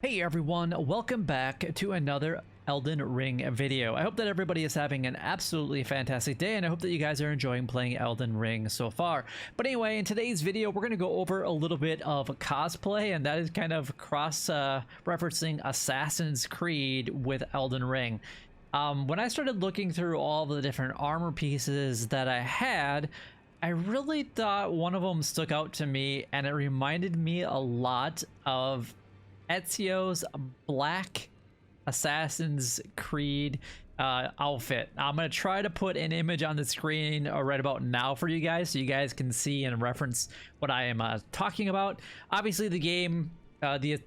Hey everyone, welcome back to another Elden Ring video. I hope that everybody is having an absolutely fantastic day, and I hope that you guys are enjoying playing Elden Ring so far. But anyway, in today's video, we're going to go over a little bit of cosplay, and that is kind of cross-referencing Assassin's Creed with Elden Ring. When I started looking through all the different armor pieces that I had, I really thought one of them stuck out to me, and it reminded me a lot of Ezio's black Assassin's Creed outfit. I'm going to try to put an image on the screen right about now for you guys so you guys can see and reference what I am talking about. Obviously, the game, the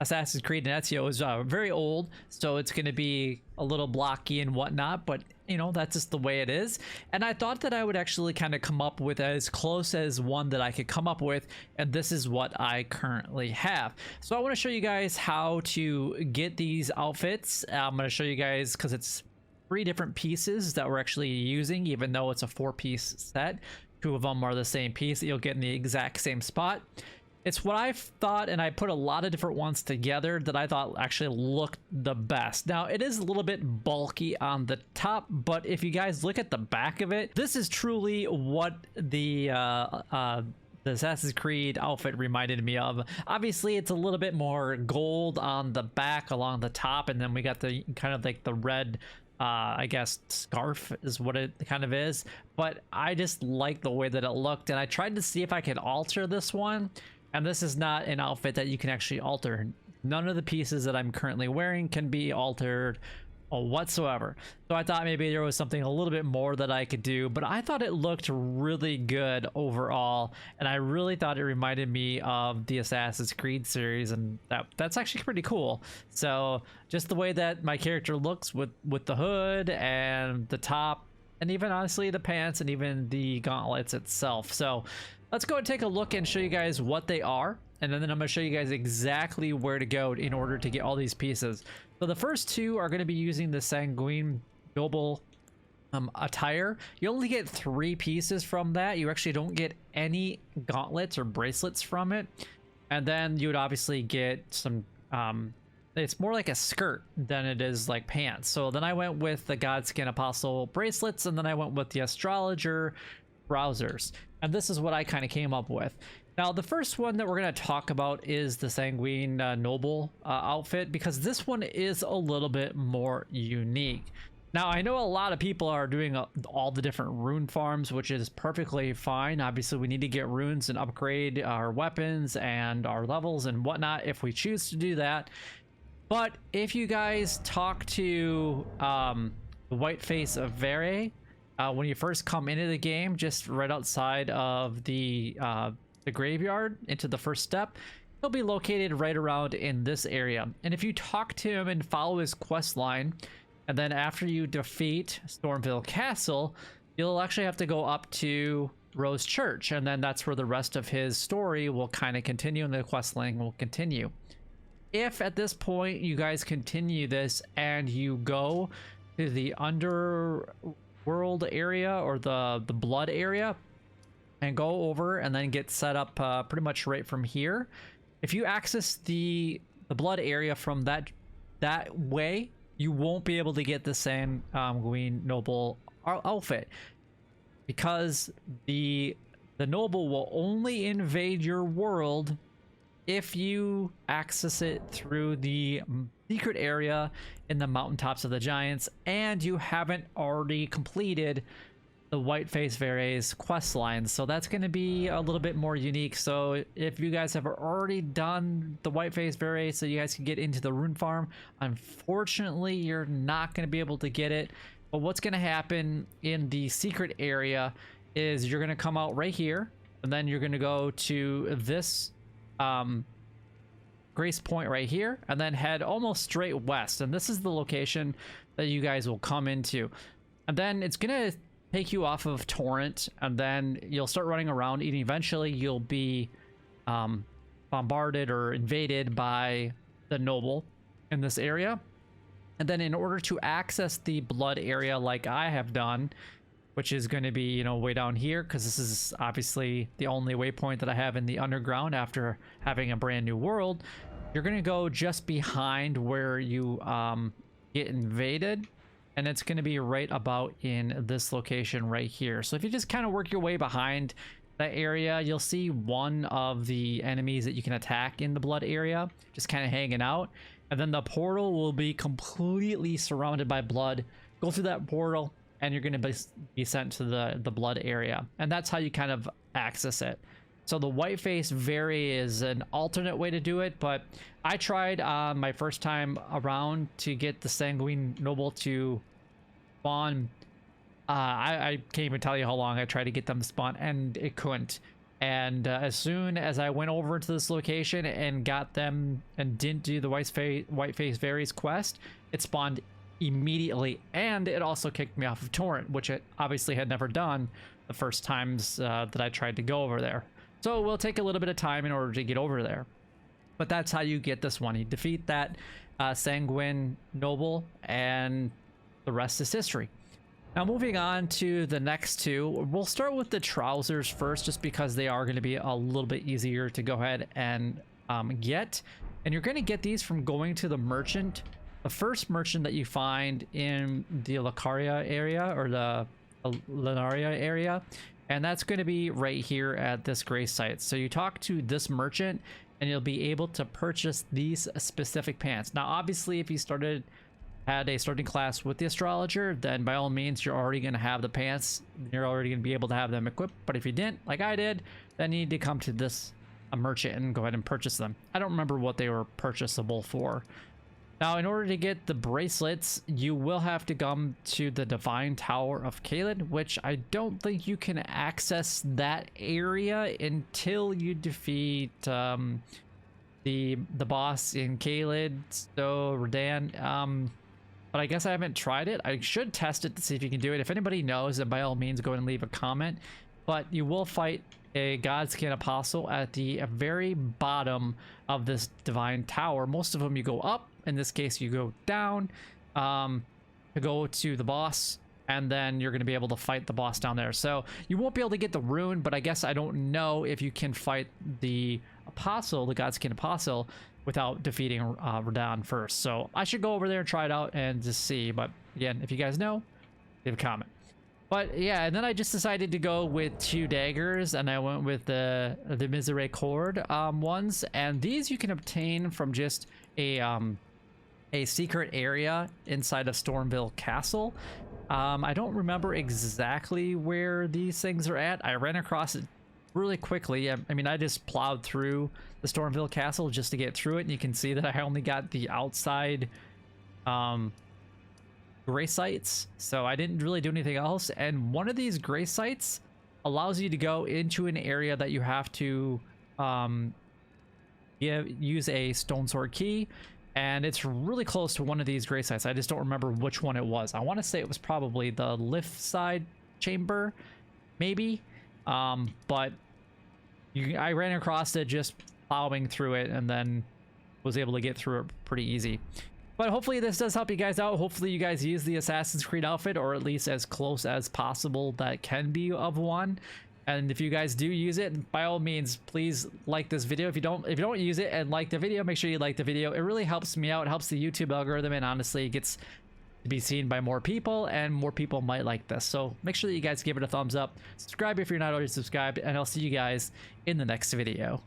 Assassin's Creed and Ezio is very old, so it's going to be a little blocky and whatnot, but you know, that's just the way it is. And I thought that I would actually kind of come up with as close as one that I could come up with, and this is what I currently have. So I want to show you guys how to get these outfits. I'm going to show you guys, because it's 3 different pieces that we're actually using, even though it's a 4-piece set. 2 of them are the same piece that you'll get in the exact same spot. It's what I thought, and I put a lot of different ones together that I thought actually looked the best. Now, it is a little bit bulky on the top, but if you guys look at the back of it, this is truly what the Assassin's Creed outfit reminded me of. Obviously, it's a little bit more gold on the back along the top, and then we got the kind of like the red I guess scarf is what it kind of is, but I just like the way that it looked, and I tried to see if I could alter this one. And this is not an outfit that you can actually alter. None of the pieces that I'm currently wearing can be altered whatsoever. So I thought maybe there was something a little bit more that I could do, but I thought it looked really good overall, and I really thought it reminded me of the Assassin's Creed series, and that's actually pretty cool. So just the way that my character looks with the hood and the top, and even honestly the pants and even the gauntlets itself. So let's go and take a look and show you guys what they are, and then I'm going to show you guys exactly where to go in order to get all these pieces. So the first 2 are going to be using the Sanguine noble attire. You only get 3 pieces from that. You actually don't get any gauntlets or bracelets from it. And then you would obviously get some it's more like a skirt than it is like pants. So then I went with the Godskin Apostle bracelets, and then I went with the Astrologer trousers, and this is what I kind of came up with. Now, the first one that we're going to talk about is the Sanguine noble outfit, because this one is a little bit more unique. Now, I know a lot of people are doing all the different rune farms, which is perfectly fine. Obviously, we need to get runes and upgrade our weapons and our levels and whatnot if we choose to do that. But if you guys talk to the Whiteface of Vere, when you first come into the game, just right outside of the graveyard into the first step, he'll be located right around in this area. And if you talk to him and follow his quest line, and then after you defeat Stormville Castle, you'll actually have to go up to Rose Church, and then that's where the rest of his story will kind of continue, and the quest line will continue. If at this point you guys continue this and you go to the underworld area or the blood area and go over and then get set up pretty much right from here, if you access the blood area from that way, you won't be able to get the Sanguine noble outfit, because the noble will only invade your world if you access it through the secret area in the mountaintops of the giants, and you haven't already completed the Whiteface Vere's quest lines. So that's going to be a little bit more unique. So if you guys have already done the Whiteface Vere so you guys can get into the rune farm, unfortunately you're not going to be able to get it. But what's going to happen in the secret area is you're going to come out right here, and then you're going to go to this Grace Point right here, and then head almost straight west, and this is the location that you guys will come into. And then it's gonna take you off of Torrent, and then you'll start running around, and eventually you'll be bombarded or invaded by the noble in this area. And then in order to access the blood area like I have done, which is going to be, you know, way down here, because this is obviously the only waypoint that I have in the underground after having a brand new world. you're gonna go just behind where you get invaded, and it's gonna be right about in this location right here. So if you just kind of work your way behind that area, you'll see one of the enemies that you can attack in the blood area just kind of hanging out, and then the portal will be completely surrounded by blood. Go through that portal and you're going to be sent to the blood area, and that's how you kind of access it. So the whiteface Very is an alternate way to do it, but I tried my first time around to get the Sanguine Noble to spawn. I can't even tell you how long I tried to get them to spawn, and it couldn't. And as soon as I went over to this location and got them and didn't do the whiteface Very's quest, it spawned immediately, and it also kicked me off of Torrent, which it obviously had never done the first times that I tried to go over there. So it will take a little bit of time in order to get over there, but that's how you get this one. You defeat that Sanguine Noble, and the rest is history. Now moving on to the next two, we'll start with the trousers first, just because they are going to be a little bit easier to go ahead and get. And you're going to get these from going to the merchant, the first merchant that you find in the Lucaria area, or the Lunaria area, and that's going to be right here at this gray site. So you talk to this merchant and you'll be able to purchase these specific pants. Now obviously if you had a starting class with the astrologer, then by all means you're already going to have the pants, you're already going to be able to have them equipped. But if you didn't, like I did, then you need to come to this merchant and go ahead and purchase them. I don't remember what they were purchasable for. Now in order to get the bracelets, you will have to come to the Divine Tower of Caelid, which I don't think you can access that area until you defeat the boss in Caelid, so Redan. But I guess I haven't tried it. I should test it to see if you can do it. If anybody knows, then by all means go ahead and leave a comment. But you will fight a Godskin Apostle at the very bottom of this Divine Tower. Most of them you go up. In this case, you go down to go to the boss, and then you're going to be able to fight the boss down there. So you won't be able to get the rune, but I guess I don't know if you can fight the Apostle, the Godskin Apostle, without defeating Radon first. So I should go over there and try it out and just see. But again, if you guys know, leave a comment. But yeah, and then I just decided to go with 2 daggers, and I went with the Misericord ones, and these you can obtain from just a secret area inside of Stormville Castle. I don't remember exactly where these things are at. I ran across it really quickly. I mean, I just plowed through the Stormville Castle just to get through it, and you can see that I only got the outside gray sites, so I didn't really do anything else. And one of these gray sites allows you to go into an area that you have to use a stone sword key, and it's really close to one of these gray sites. I just don't remember which one it was. I want to say it was probably the lift side chamber, maybe, but I ran across it just plowing through it, and then was able to get through it pretty easy. But hopefully this does help you guys out. Hopefully you guys use the Assassin's Creed outfit, or at least as close as possible that can be of one. And if you guys do use it, by all means, please like this video. If you don't use it and like the video, make sure you like the video. It really helps me out. It helps the YouTube algorithm, and honestly, it gets to be seen by more people, and more people might like this. So make sure that you guys give it a thumbs up. Subscribe if you're not already subscribed, and I'll see you guys in the next video.